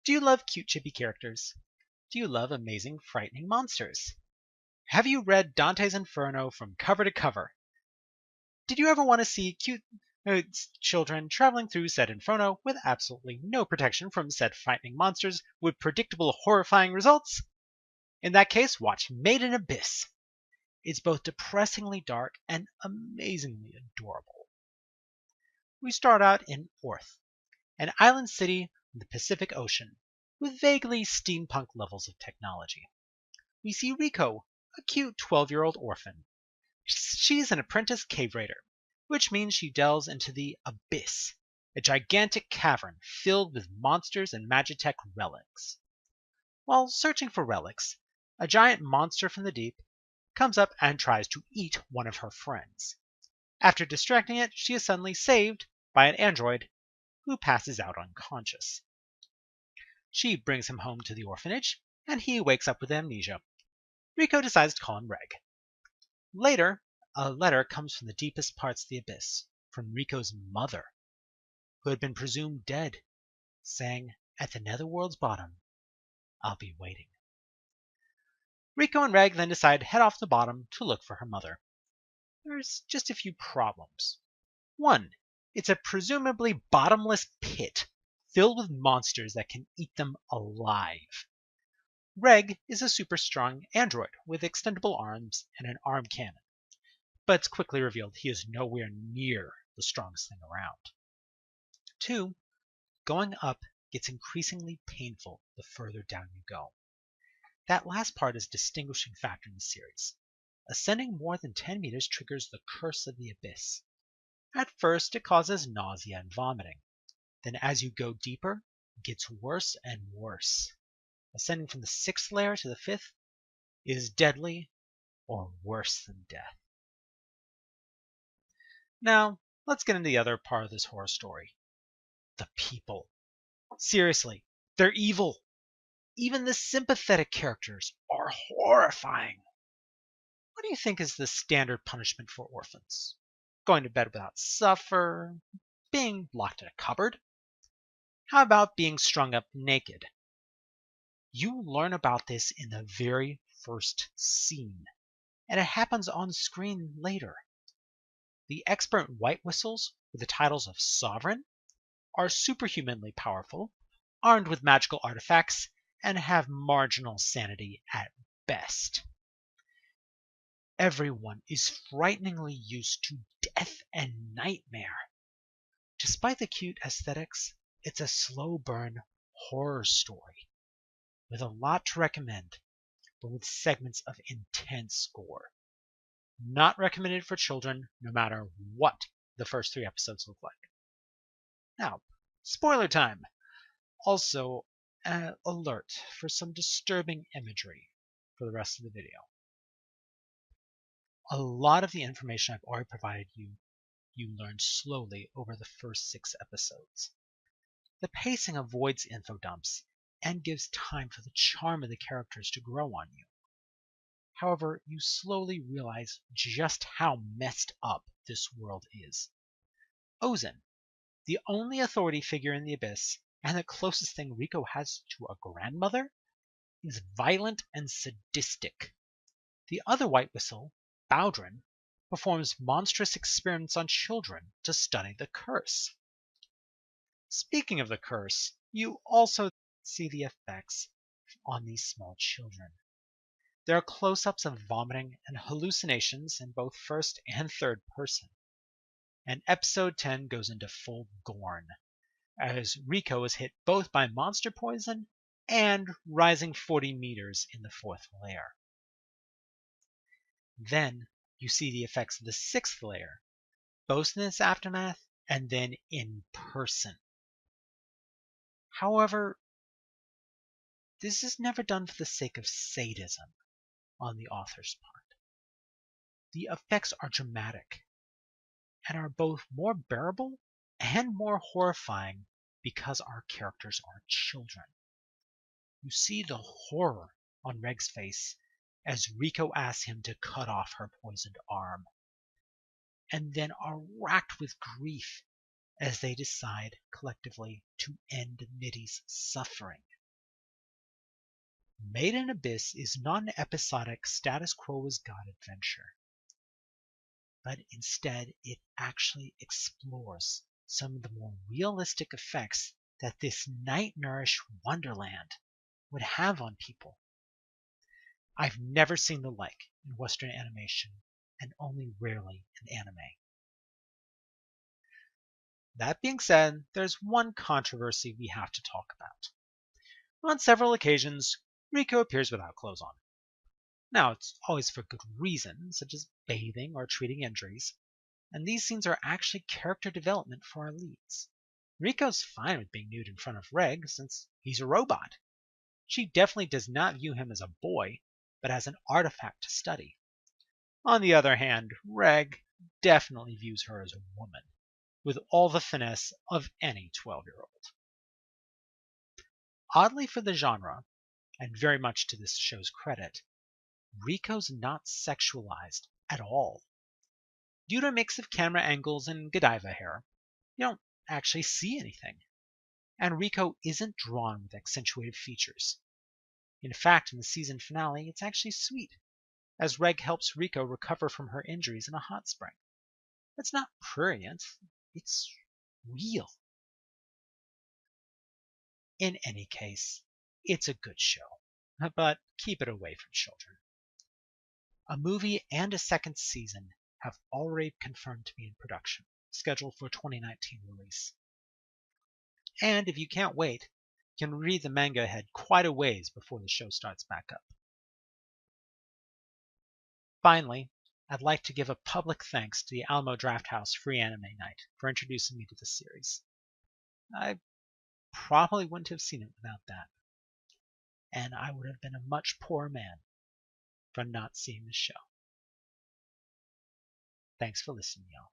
Do you love cute chibi characters? Do you love amazing, frightening monsters? Have you read Dante's Inferno from cover to cover? Did you ever want to see cute children traveling through said Inferno with absolutely no protection from said frightening monsters with predictable, horrifying results? In that case, watch Made in Abyss. It's both depressingly dark and amazingly adorable. We start out in Orth, an island city in the Pacific Ocean, with vaguely steampunk levels of technology. We see Riko, a cute 12-year-old orphan. She's an apprentice cave raider, which means she delves into the Abyss, a gigantic cavern filled with monsters and Magitech relics. While searching for relics, a giant monster from the deep comes up and tries to eat one of her friends. After distracting it, she is suddenly saved by an android who passes out unconscious. She brings him home to the orphanage, and he wakes up with amnesia. Riko decides to call him Reg. Later, a letter comes from the deepest parts of the abyss, from Riko's mother, who had been presumed dead, saying, "At the netherworld's bottom, I'll be waiting." Riko and Reg then decide to head off the bottom to look for her mother. There's just a few problems. One, it's a presumably bottomless pit filled with monsters that can eat them alive. Reg is a super strong android with extendable arms and an arm cannon, but it's quickly revealed he is nowhere near the strongest thing around. Two, going up gets increasingly painful the further down you go. That last part is a distinguishing factor in the series. Ascending more than 10 meters triggers the Curse of the Abyss. At first, it causes nausea and vomiting. Then as you go deeper, it gets worse and worse. Ascending from the 6th layer to the 5th is deadly or worse than death. Now, let's get into the other part of this horror story. The people. Seriously, they're evil. Even the sympathetic characters are horrifying. What do you think is the standard punishment for orphans? Going to bed without supper? Being locked in a cupboard? How about being strung up naked? You learn about this in the very first scene, and it happens on screen later. The expert white whistles, with the titles of Sovereign, are superhumanly powerful, armed with magical artifacts, and have marginal sanity at best. Everyone is frighteningly used to death and nightmare. Despite the cute aesthetics, it's a slow burn horror story with a lot to recommend, but with segments of intense gore. Not recommended for children, no matter what the first 3 episodes look like. Now, spoiler time! Also, alert for some disturbing imagery for the rest of the video. A lot of the information I've already provided you learn slowly over the first 6 episodes. The pacing avoids info dumps and gives time for the charm of the characters to grow on you. However, you slowly realize just how messed up this world is. Ozen, the only authority figure in the Abyss, and the closest thing Riko has to a grandmother, is violent and sadistic. The other white whistle, Bowdrin, performs monstrous experiments on children to study the curse. Speaking of the curse, you also see the effects on these small children. There are close-ups of vomiting and hallucinations in both first and third person. And episode 10 goes into full Gorn, as Riko is hit both by monster poison and rising 40 meters in the 4th layer. Then you see the effects of the 6th layer, both in its aftermath and then in person. However, this is never done for the sake of sadism on the author's part. The effects are dramatic and are both more bearable and more horrifying because our characters are children. You see the horror on Reg's face as Riko asks him to cut off her poisoned arm, and then are racked with grief as they decide collectively to end Mitty's suffering. Made in Abyss is not an episodic status quo as God adventure, but instead it actually explores some of the more realistic effects that this night-nourished wonderland would have on people. I've never seen the like in Western animation, and only rarely in anime. That being said, there's one controversy we have to talk about. On several occasions, Rico appears without clothes on. Now, it's always for good reason, such as bathing or treating injuries, and these scenes are actually character development for our leads. Rico's fine with being nude in front of Reg since he's a robot. She definitely does not view him as a boy, but as an artifact to study. On the other hand, Reg definitely views her as a woman, with all the finesse of any 12-year-old. Oddly for the genre, and very much to this show's credit, Rico's not sexualized at all. Due to a mix of camera angles and Godiva hair, you don't actually see anything. And Rico isn't drawn with accentuated features. In fact, in the season finale, it's actually sweet, as Reg helps Rico recover from her injuries in a hot spring. It's not prurient, it's real. In any case, it's a good show, but keep it away from children. A movie and a second season have already confirmed to be in production, scheduled for 2019 release. And if you can't wait, you can read the manga ahead quite a ways before the show starts back up. Finally, I'd like to give a public thanks to the Alamo Drafthouse Free Anime Night for introducing me to the series. I probably wouldn't have seen it without that. And I would have been a much poorer man for not seeing the show. Thanks for listening, y'all.